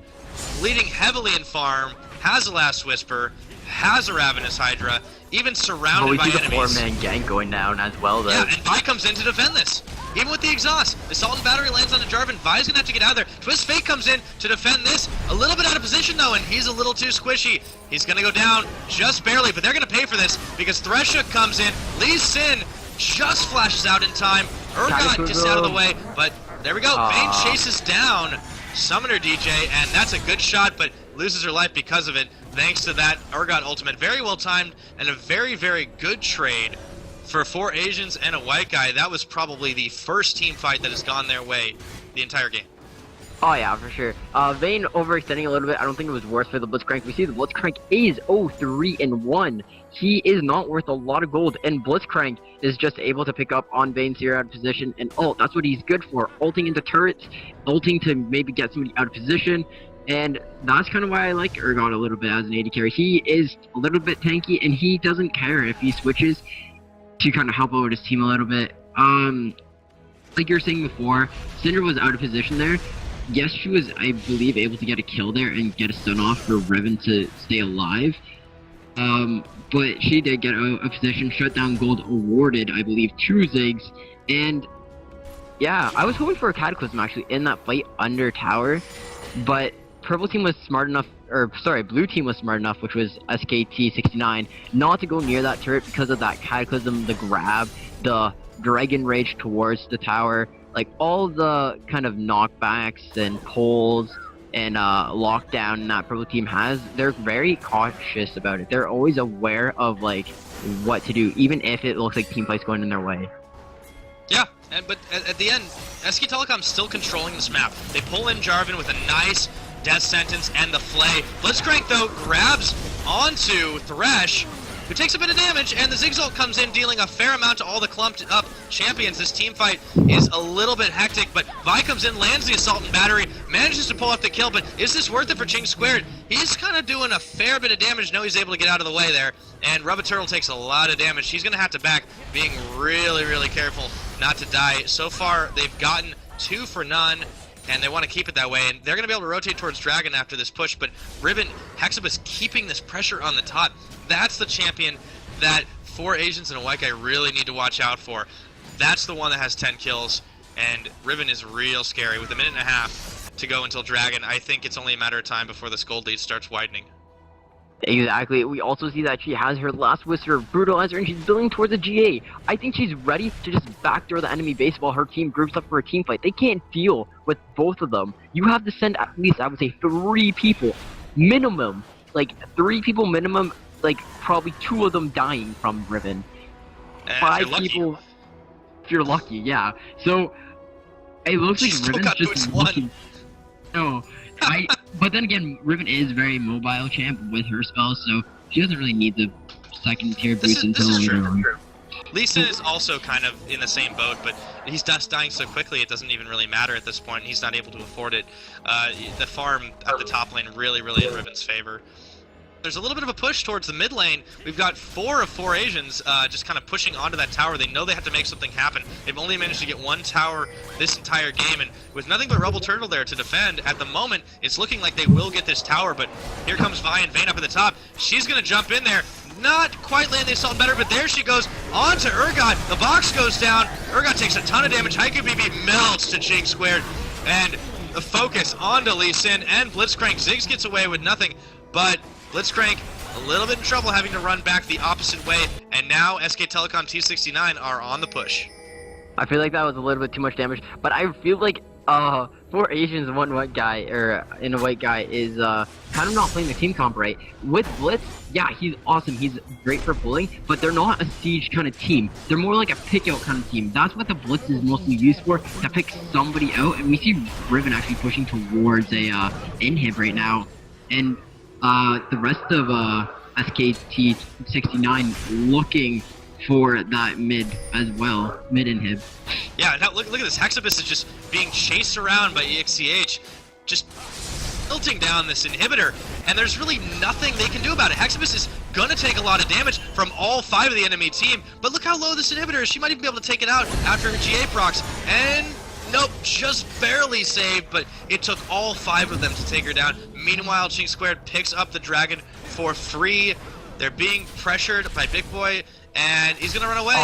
Leading heavily in farm. Has a Last Whisper. Has a Ravenous Hydra. Even surrounded by enemies. We see the 4-man gang going down as well, though. Yeah, and Vi comes in to defend this. Even with the exhaust. Assault and Battery lands on the Jarvan. Vi's gonna have to get out of there. Twist Fate comes in to defend this. A little bit out of position, though, and he's a little too squishy. He's gonna go down just barely, but they're gonna pay for this because Thresha comes in. Lee Sin just flashes out in time. Urgot gets out of the way, but there we go. Vayne chases down Summoner DJ, and that's a good shot, but loses her life because of it, thanks to that Urgot ultimate. Very well timed, and a very, very good trade for 4 Asians and a white guy. That was probably the first team fight that has gone their way the entire game. Oh yeah, for sure. Vayne overextending a little bit. I don't think it was worth for the Blitzcrank. We see the Blitzcrank is 0-3-1. He is not worth a lot of gold, and Blitzcrank is just able to pick up on Vayne's here out of position and ult. That's what he's good for. Ulting into turrets, ulting to maybe get somebody out of position, and that's kind of why I like Urgot a little bit as an AD carry. He is a little bit tanky, and he doesn't care if he switches to kind of help out his team a little bit. Like you were saying before, Syndra was out of position there. Yes, she was, I believe, able to get a kill there and get a stun off for Riven to stay alive. But she did get out of position, shutdown gold awarded, I believe, to Ziggs. And yeah, I was hoping for a Cataclysm actually in that fight under tower, but purple team was smart enough, or sorry, blue team was smart enough, which was T69, not to go near that turret because of that Cataclysm, the grab, the Dragon Rage towards the tower. Like all the kind of knockbacks and pulls and lockdown that purple team has, they're very cautious about it. They're always aware of like what to do, even if it looks like team fight's going in their way. Yeah, but at the end, SK Telecom's still controlling this map. They pull in Jarvan with a nice death sentence and the flay. Blitzcrank though grabs onto Thresh, who takes a bit of damage, and the Ziggs ult comes in, dealing a fair amount to all the clumped up champions. This team fight is a little bit hectic, but Vi comes in, lands the Assault and Battery, manages to pull off the kill, but is this worth it for Ching Squared? He's kind of doing a fair bit of damage. No, he's able to get out of the way there, and Rubber takes a lot of damage. He's going to have to back, being really, really careful not to die. So far, they've gotten 2 for none, and they want to keep it that way, and they're going to be able to rotate towards Dragon after this push, but Riven, Hexibus keeping this pressure on the top. That's the champion that 4 Asians and a white guy really need to watch out for. That's the one that has 10 kills, and Riven is real scary. With a minute and a half to go until Dragon, I think it's only a matter of time before this gold lead starts widening. Exactly. We also see that she has her Last Whisper Brutalizer, and she's building towards a GA. I think she's ready to just backdoor the enemy base while her team groups up for a team fight. They can't deal with both of them. You have to send at least, I would say, 3 people minimum. Like 3 people minimum, like probably 2 of them dying from Riven. 5 people if you're lucky, yeah. So it looks like Riven's just looking. No. But then again, Riven is very mobile champ with her spells, so she doesn't really need the second tier boost until later on. Lee Sin is also kind of in the same boat, but he's just dying so quickly it doesn't even really matter at this point. He's not able to afford it. The farm at the top lane really in Riven's favor. There's a little bit of a push towards the mid lane. We've got 4 of 4 Asians just kind of pushing onto that tower. They know they have to make something happen. They've only managed to get 1 tower this entire game, and with nothing but Rebel Turtle there to defend, at the moment, it's looking like they will get this tower, but here comes Vi and Vayne up at the top. She's going to jump in there. Not quite land the assault better, but there she goes onto Urgot. The box goes down. Urgot takes a ton of damage. Haiku BB melts to Ching Squared, and the focus onto Lee Sin and Blitzcrank. Ziggs gets away with nothing, but Blitzcrank a little bit in trouble having to run back the opposite way, and now SK Telecom T69 are on the push. I feel like that was a little bit too much damage, but I feel like 4 Asians and 1 white guy, or in a white guy, is kind of not playing the team comp right. With Blitz, yeah, he's awesome, he's great for pulling, but they're not a siege kind of team. They're more like a pick out kind of team. That's what the Blitz is mostly used for, to pick somebody out, and we see Riven actually pushing towards a inhib right now, and the rest of SKT69 looking for that mid as well, mid inhib. Yeah, now look at this. Hexabus is just being chased around by EXCH, just tilting down this inhibitor, and there's really nothing they can do about it. Hexabus is gonna take a lot of damage from all 5 of the enemy team, but look how low this inhibitor is. She might even be able to take it out after her GA procs, and nope, just barely saved, but it took all 5 of them to take her down. Meanwhile, Chink Squared picks up the dragon for free. They're being pressured by Big Boy, and he's gonna run away,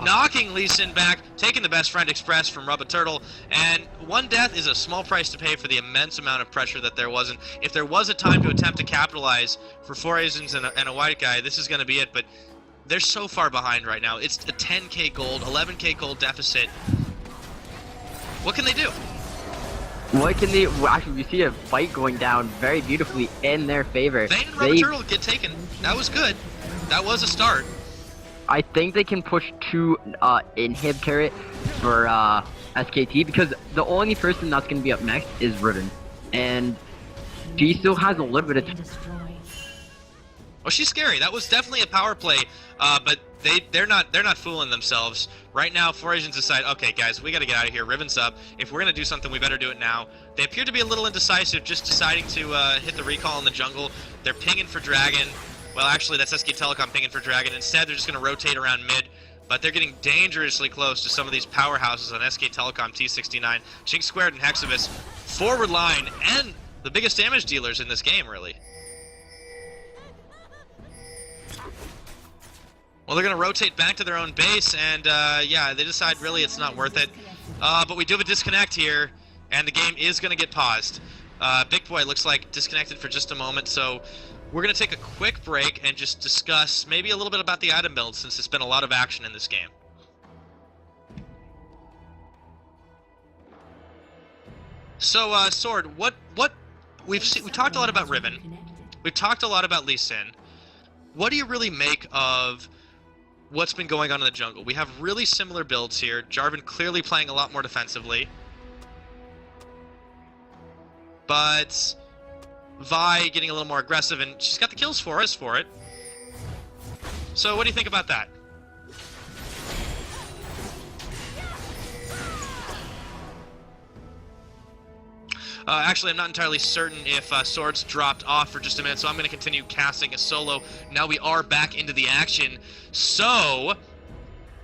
knocking Lee Sin back, taking the best friend express from Rubba Turtle, and 1 death is a small price to pay for the immense amount of pressure that there was. And if there was a time to attempt to capitalize for 4 Aznz and a white guy, this is gonna be it, but they're so far behind right now. It's a 10k gold, 11k gold deficit. What can they do? What can they... Actually, we see a fight going down very beautifully in their favor. Vayne and Rubber Turtle get taken. That was good. That was a start. I think they can push 2 inhib turret for SKT, because the only person that's going to be up next is Riven. And she still has a little bit of... Well, she's scary. That was definitely a power play, but they're not fooling themselves. Right now, 4 Asians decide, okay, guys, we got to get out of here. Riven's up. If we're going to do something, we better do it now. They appear to be a little indecisive, just deciding to hit the recall in the jungle. They're pinging for Dragon. Well, actually, that's SK Telecom pinging for Dragon. Instead, they're just going to rotate around mid, but they're getting dangerously close to some of these powerhouses on SK Telecom T69. Chink Squared and Hexabus, forward line, and the biggest damage dealers in this game, really. Well, they're going to rotate back to their own base, and yeah, they decide really it's not worth it. But we do have a disconnect here, and the game is going to get paused. Big Boy looks like disconnected for just a moment, so we're going to take a quick break and just discuss maybe a little bit about the item build, since there's been a lot of action in this game. So, Sword, what we talked a lot about Riven. We've talked a lot about Lee Sin. What do you really make of what's been going on in the jungle? We have really similar builds here. Jarvan clearly playing a lot more defensively, but Vi getting a little more aggressive, and she's got the kills for us for it. So what do you think about that? Actually, I'm not entirely certain if Swords dropped off for just a minute, so I'm going to continue casting a solo. Now we are back into the action. So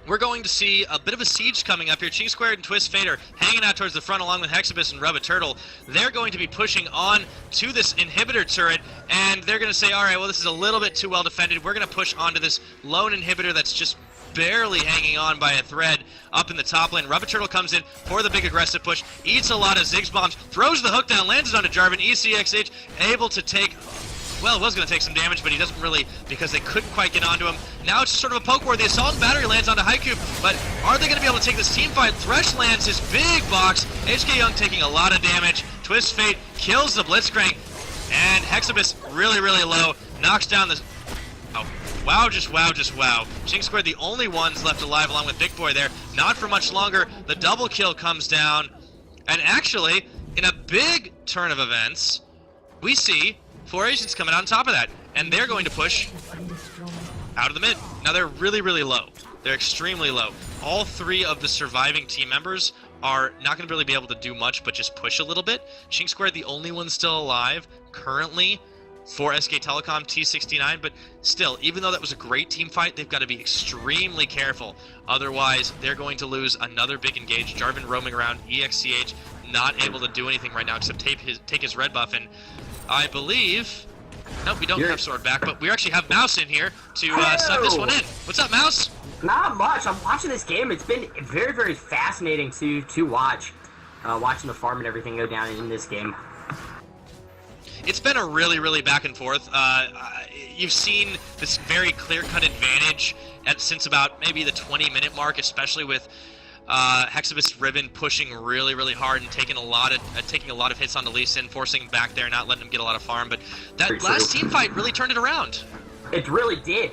we're going to see a bit of a siege coming up here. Chink Squared and Twist Fader hanging out towards the front along with Hexabus and Rubba Turtle. They're going to be pushing on to this inhibitor turret, and they're going to say, all right, well, this is a little bit too well defended. We're going to push onto this lone inhibitor that's just barely hanging on by a thread up in the top lane. Rubba Turtle comes in for the big aggressive push, eats a lot of Ziggs bombs, throws the hook down, lands it onto Jarvan. ECXH able to take... Well, it was going to take some damage, but he doesn't really, because they couldn't quite get onto him. Now it's just sort of a poke where the Assault and Battery lands onto Haiku, but are they going to be able to take this team fight? Thresh lands his big box. HK Young taking a lot of damage. Twist Fate kills the Blitzcrank, and Hexabus really, really low. Knocks down the... Oh, wow, just wow, just wow. Chink Squared the only ones left alive along with Big Boy there. Not for much longer. The double kill comes down, and actually, in a big turn of events, we see 4 Asians coming out on top of that, and they're going to push out of the mid. Now they're really, really low. They're extremely low. All 3 of the surviving team members are not going to really be able to do much but just push a little bit. Chink Squared the only one still alive currently for SK Telecom T69, but still, even though that was a great team fight, they've got to be extremely careful. Otherwise, they're going to lose another big engage. Jarvan roaming around, EXCH not able to do anything right now except take his red buff, and I believe... Nope, we don't have Sword back, but we actually have Mouse in here to sub this one in. What's up, Mouse? Not much. I'm watching this game. It's been very, very fascinating to watch. Watching the farm and everything go down in this game. It's been a really, really back and forth. You've seen this very clear-cut advantage since about maybe the 20-minute mark, especially with Hexabus Riven pushing really, really hard and taking a lot of hits onto Lee Sin, forcing him back there, not letting him get a lot of farm. But that last team fight really turned it around. It really did.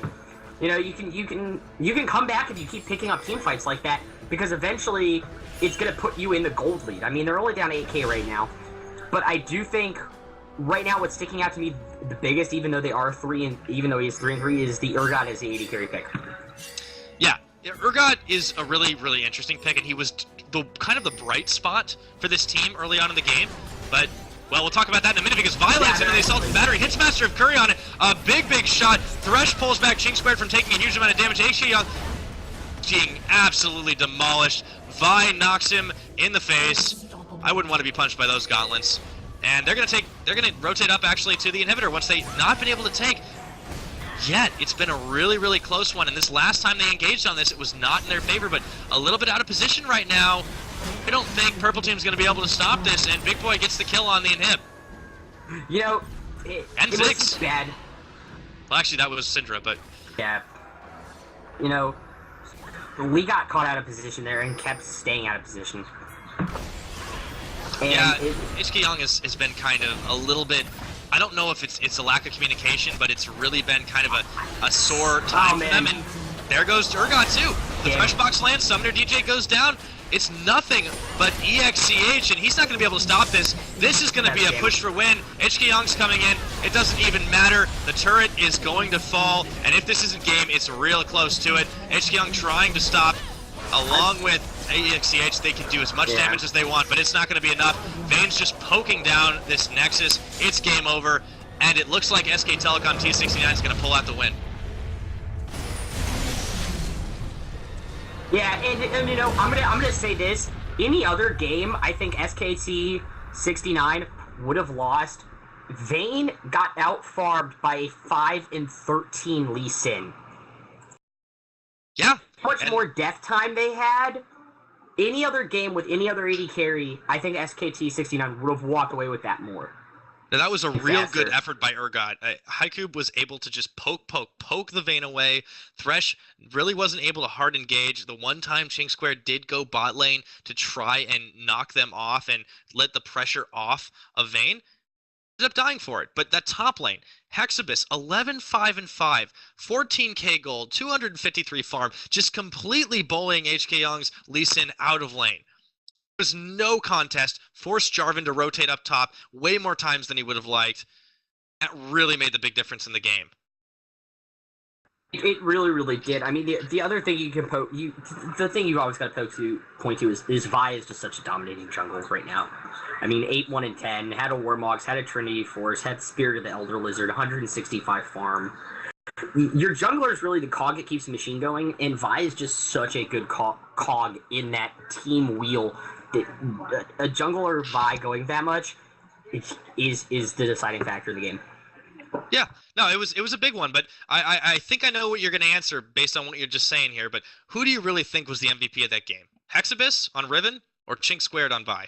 You know, you can come back if you keep picking up team fights like that, because eventually it's gonna put you in the gold lead. I mean, they're only down 8k right now, but I do think right now, what's sticking out to me the biggest, even though he is 3-3, is the Urgot as the AD carry pick. Yeah, Urgot is a really, really interesting pick, and he was the kind of the bright spot for this team early on in the game. But, well, we'll talk about that in a minute because Violence into the Assault Battery hits Master of Curry on it. A big, big shot. Thresh pulls back Ching Squared from taking a huge amount of damage. HK Young being absolutely demolished. Vi knocks him in the face. I wouldn't want to be punched by those gauntlets. And they're gonna rotate up actually to the inhibitor once they've not been able to take. Yet it's been a really, really close one, and this last time they engaged on this, it was not in their favor, but a little bit out of position right now. I don't think Purple Team's gonna be able to stop this, and Big Boy gets the kill on the inhib. You know, it was bad. Well, actually, that was Syndra, but yeah. You know, we got caught out of position there and kept staying out of position. And yeah, HK Young has been kind of a little bit. I don't know if it's a lack of communication, but it's really been kind of a sore time for them. And there goes Urgot too. The Fresh Box lands, Summoner DJ goes down. It's nothing but EXCH, and he's not going to be able to stop this. This is going to be a push for win. HK Young's coming in. It doesn't even matter. The turret is going to fall, and if this isn't game, it's real close to it. HK Young trying to stop, along with EXCH. They can do as much damage as they want, but it's not going to be enough. Vane's just poking down this Nexus. It's game over, and it looks like SK Telecom T69 is going to pull out the win. Yeah, and you know, I'm gonna say this. Any other game, I think SKT69 would have lost. Vayne got out-farmed by a 5-13 Lee Sin. Yeah. How much more death time they had? Any other game with any other AD carry, I think SKT69 would have walked away with that more. Now, that was a real good effort by Urgot. Haikub was able to just poke the Vayne away. Thresh really wasn't able to hard engage. The one time Ching Square did go bot lane to try and knock them off and let the pressure off of Vayne. Ended up dying for it. But that top lane, Hexabus, 11-5-5, 14k gold, 253 farm, just completely bullying HK Young's Lee Sin out of lane. Was no contest, forced Jarvan to rotate up top way more times than he would have liked. That really made the big difference in the game. It really, really did. I mean, the other thing you can the thing you've always got to point to is Vi is just such a dominating jungle right now. I mean, 8-1-10, had a Warmogs, had a Trinity Force, had Spirit of the Elder Lizard, 165 farm. Your jungler is really the cog that keeps the machine going, and Vi is just such a good cog in that team wheel. A jungler Vi going that much is the deciding factor of the game. Yeah, no, it was a big one, but I think I know what you're going to answer based on what you're just saying here, but who do you really think was the MVP of that game? Hexabus on Riven or Chink Squared on Vi?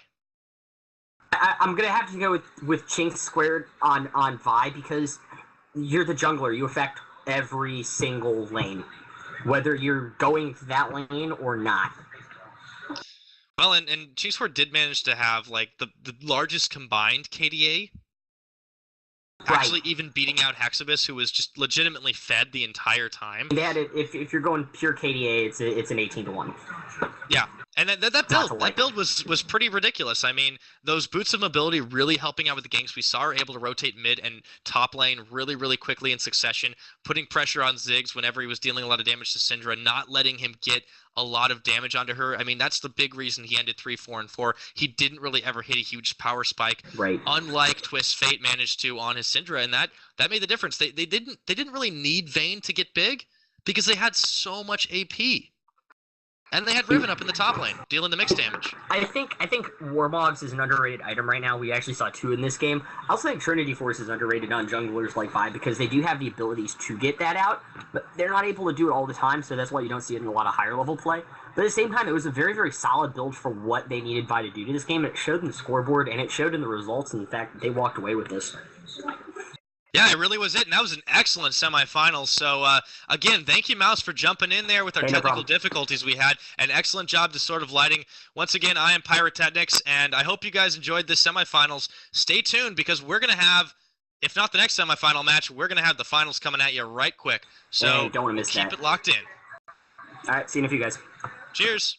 I'm going to have to go with Chink Squared on Vi because you're the jungler. You affect every single lane, whether you're going to that lane or not. Well, and Chink Squared did manage to have like the largest combined KDA. Actually, even beating out Hexabus, who was just legitimately fed the entire time. They had it. If you're going pure KDA, it's an 18-1. Yeah, and that build was pretty ridiculous. I mean, those boots of mobility really helping out with the ganks. We saw her able to rotate mid and top lane really, really quickly in succession, putting pressure on Ziggs whenever he was dealing a lot of damage to Syndra, not letting him get a lot of damage onto her. I mean, that's the big reason he ended 3-4-4. He didn't really ever hit a huge power spike, right? Unlike Twist Fate managed to on his Syndra, and that made the difference. They didn't really need Vayne to get big because they had so much AP. And they had Riven up in the top lane, dealing the mixed damage. I think Warmogs is an underrated item right now. We actually saw 2 in this game. I also think Trinity Force is underrated on junglers like Vi because they do have the abilities to get that out, but they're not able to do it all the time, so that's why you don't see it in a lot of higher level play. But at the same time, it was a very, very solid build for what they needed Vi to do to this game. It showed in the scoreboard, and it showed in the results, and in fact, they walked away with this. Yeah, it really was it, and that was an excellent semifinal. So, again, thank you, Mouse, for jumping in there with our technical difficulties we had. An excellent job to sort of lighting. Once again, I am Pyrotechnics, and I hope you guys enjoyed this semifinals. Stay tuned, because we're going to have, if not the next semifinal match, we're going to have the finals coming at you right quick. So, don't want to miss keep it locked in. All right, see you in a few, guys. Cheers.